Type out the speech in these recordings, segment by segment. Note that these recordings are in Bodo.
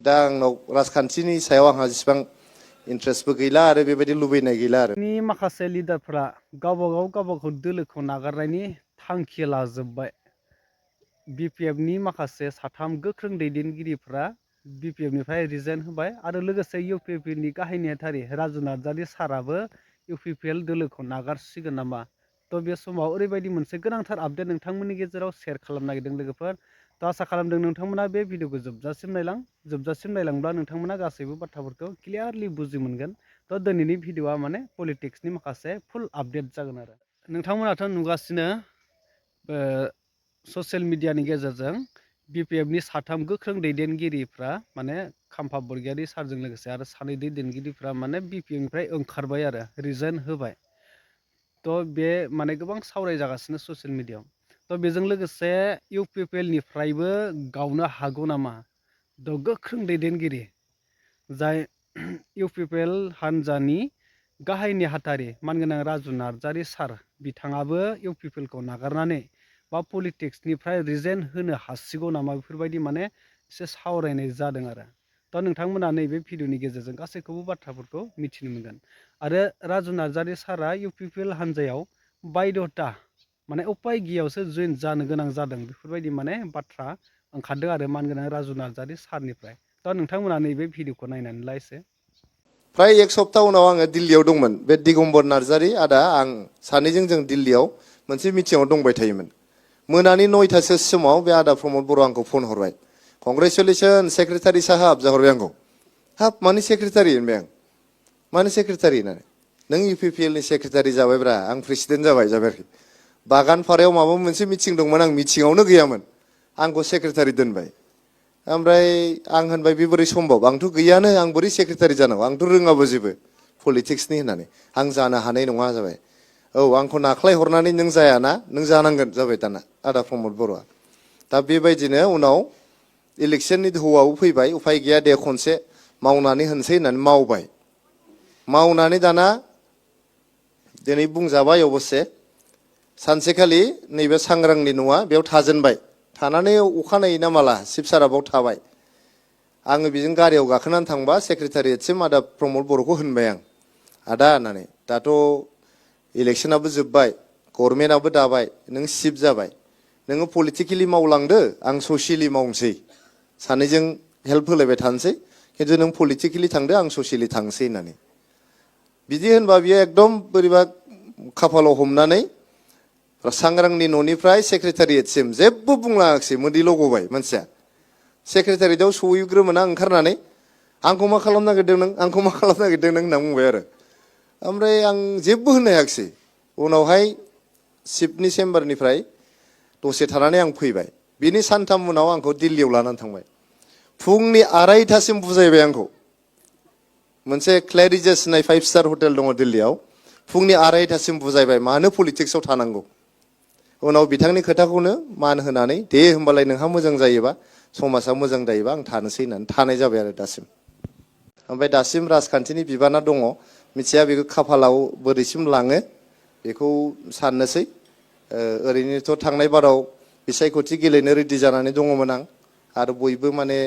दा आंनाव राजखान्थिनि सायाव आंहा जेसेबां इन्ट्रेस्टबो गैला आरो बेबायदि लुबैनाय गैला आरो। नि माखासे लिडारफोरा गावबागाव दोलोखौ नागारनायनि थांखि लाजोब्बाय। बिपिएफनि माखासे साथाम गोख्रों दैदेनगिरिफ्रा बिपिएफनिफ्राय रिजाइन होबाय आरो लोगोसे इउपिपिएलनि गाहाय नेहाथारि राजु नार्जारि साराबो इउपिपिएल दोलोखौ नागारसिगोन नामा। थ' बे समाव ओरैबायदि मोनसे गोनांथार आपडेट नोंथांमोननि गेजेराव शेयार खालामनो नागिरदों लोगोफोर। थ' आसा खालामदों नोंथांमोना बे भिडिअखौ जोबजासिम नायलांब्ला नोंथांमोना गासैबो बाथ्राफोरखौ क्लियारलि बुजि मोनगोन। थ' दिनैनि भिडिअआ माने पलिटिक्सनि माखासे फुल आपडेट जागोन आरो। नोंथांमोनाथ' नुगासिनो ससियेल मिडियानि गेजेरजों बिपिएफनि साथाम गोख्रों दैदेनगिरिफ्रा माने खाम्फा बरगयारि सारजों लोगोसे आरो सानै दैदेनगिरिफ्रा माने बिपिएफनिफ्राय ओंखारबाय आरो रिजाइन होबाय। थ' बे माने गोबां सावरायजागासिनो ससियेल मिडियाआव। थ' बेजों लोगोसे इउपिपिएलनिफ्रायबो गावनो हागौ नामा। थ' गोख्रों दैदेनगिरि जाय इउपिपिएल हान्जानि गाहाय नेहाथारि मानगोनां राजु नार्जारि सार बिथाङाबो इउपिपिएलखौ नागारनानै बा पलिटिक्सनिफ्राय रिजाइन होनो हासिगौ नामा बेफोरबायदि माने एसे सावरायनाय जादों आरो। थ' नोंथांमोना नैबे भिडिअनि गेजेरजों गासैखौबो बाथ्राफोरखौ मिथिनो मोनगोन। आरो राजु नार्जारि सारा इउपिपिएल हान्जायाव बायध'था माने उपाय गैयैयावसो जइन जानो गोनां जादों बेफोरबायदि माने बाथ्रा ओंखारदों आरो मानगोनां राजु नार्जारि सारनिफ्राय। दा नोंथांमोना नैबे भिडिअखौ नायनानै ला एसे। फ्राय एक सप्ता उनाव आङो दिल्लीयाव दंमोन। बे दिगम्बर नार्जारि आदा आं सानैजों जों दिल्लीयाव मोनसे मिटिङाव दंबाय थायोमोन। मोनानि 9टासो समाव बे आदा प्रमद बर' आंखौ फन हरबाय। कंग्रेचुलेसन सेक्रेटारि साहाब जाहरबाय आंखौ। हाब मानि सेक्रेटारि होनबाय आं। मानो सेक्रेटारि होननानै नों इउपिपिएलनि सेक्रेटारि जाबायब्रा आं प्रेसिडेन्ट जाबाय आरोखि। बागानपारायाव माबा मोनसे मिटिं दंमोन आं मिटिङावनो गैयामोन। आंखौ सेक्रेटारि दोनबाय। ओमफ्राय आं होनबाय बे बोरै सम्भब आंथ' गैयानो आं बोरै सेक्रेटारि जानांगौ आंथ' रोङाबो जेबो पलिटिक्सनि होननानै आं जानो हानाय नङा जाबाय। औ आंखौ नाख्लाय हरनानै नों जायाना नों जानांगोन जाबाय दाना आदा प्रमद बर'आ। दा बेबायदिनो उनाव इलेक्सननि दोहौआबो फैबाय उफाय गैया दे खनसे मावनानै होनसै होननानै मावबाय। मावनानै दाना दिनै बुंजाबाय अबस्से सानसेखालि नैबे सांग्रांनि न'आ बेयाव थाजेनबाय। थानानै अखानायै ना माला शिबसारा बाव थाबाय। आङो बेजों गारियाव गाखोनानै थांबा सेक्रेटारियेटसिम आदा प्रमद बर'खौ होनबाय आं। आदा होननानै दाथ' इलेक्सनाबो जोब्बाय गभर्नमेन्टआबो दाबाय नों चिफ जाबाय। नोङो पलिटिकेलि मावलांदो आं ससियेलि मावनोसै। सानैजों हेल्प होलायबाय थानोसै खिन्थु नों पलिटिकेलि थांदो आं ससियेलि थांसै होननानै। बिदि होनबा बियो एकदम बोरैबा खाफालाव हमनानै सांग्रांनि न'निफ्राय सेक्रेटारियेटसिम जेबो बुंलाङाखिसै मोदैल' गबाय मानसिया। सेक्रेटारियेटआव सहैग्रोमोना ओंखारनानै आंखौ मा खालामनो नागिरदों नों आंखौ मा खालामनो नागिरदों नों होनना बुंबाय आरो। ओमफ्राय आं जेबो होननो हायाखिसै। उनावहाय चिफनि चेम्बारनिफ्राय दसे थानानै आं फैबाय। बिनि सानथाम उनाव आंखौ दिल्लीयाव लानानै थांबाय। फुंनि 2:30सिम बुजायबाय आंखौ। मोनसे क्लेरिजेस होननाय 5 स्टार हटेल दङ दिल्लीयाव। फुंनि 2:30सिम बुजायबाय मानो पलिटिक्सआव थानांगौ। उनाव बिथांनि खोथाखौनो मान होनानै दे होमबालाय नोंहा मोजां जायोबा समाजा मोजां जायोबा आं थानोसै होननानै थानाय जाबाय आरो दासिम। ओमफ्राय दासिम राजखान्थिनि बिबाना दङ मिथिया बेखौ खाफालाव बोरैसिम लाङो बेखौ साननोसै। ओरैनोथ' थांनाय बाराव बिसायख'थि गेलेनो रेडि जानानै दङमोन आं आरो बयबो माने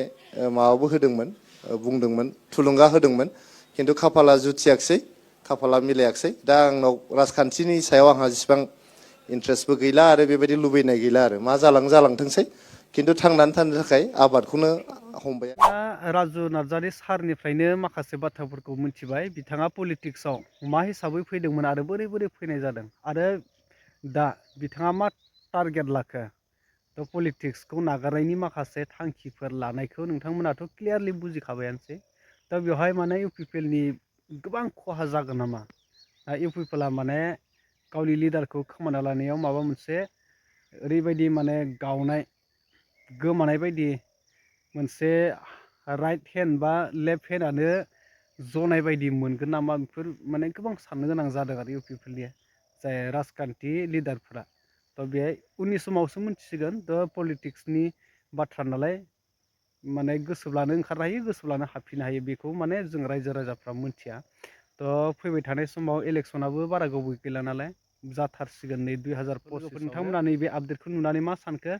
माबाबो होदोंमोन बुंदोंमोन थुलुंगा होदोंमोन खिन्थु खाफाला जुथियाखिसै खाफाला मिलायाखिसै। दा आंनाव राजखान्थिनि सायाव आंहा जेसेबां इन्ट्रेस्टबो गैला आरो बेबायदि लुबैनाय गैला आरो मा जालांथोंसै खिन्थु थांनानै थानो थाखाय आबादखौनो हमबाय। राजु नार्जारि सारनिफ्रायनो माखासे बाथ्राफोरखौ मिथिबाय बिथाङा पलिटिक्सआव मा हिसाबै फैदोंमोन आरो बोरै बोरै फैनाय जादों आरो दा बिथाङा मा टारगेट लाखो। थ' पलिटिक्सखौ नागारनायनि माखासे थांखिफोर लानायखौ नोंथांमोनाथ' क्लियारलि बुजिखाबायानोसै। दा बेवहाय माने इउपिपिएलनि गोबां खहा जागोन नामा। इउपिपिएलआ माने गावनि लिडारखौ खोमाना लानायाव माबा मोनसे ओरैबायदि माने गावनाय गोमानाय बायदि मोनसे राइट हेन्ड बा लेफ्ट हेन्डआनो जनाय बायदि मोनगोन नामा बेफोर माने गोबां साननो गोनां जादों आरो इउपिपिएलनि जाय राजखान्थि लिडारफोरा। थ' बेहाय उननि समावसो मोनथिसिगोन। थ' पलिटिक्सनि बाथ्रा नालाय माने गोसोब्लानो ओंखारनो हायो गोसोब्लानो हाबफिननो हायो बेखौ माने जों रायजो राजाफ्रा मोनथिया। थ' फैबाय थानाय समाव इलेक्सनाबो बारा गोबाव गैला नालाय जाथारसिगोन नै 2025। नोंथांमोना नैबे आपडेटखौ नुनानै मा सानखो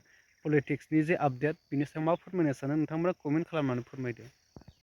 पलिटिक्सनि जे आपडेट बिनि सायाव मा फोरमायनो सानो नोंथांमोना कमेन्ट खालामनानै फोरमायदो।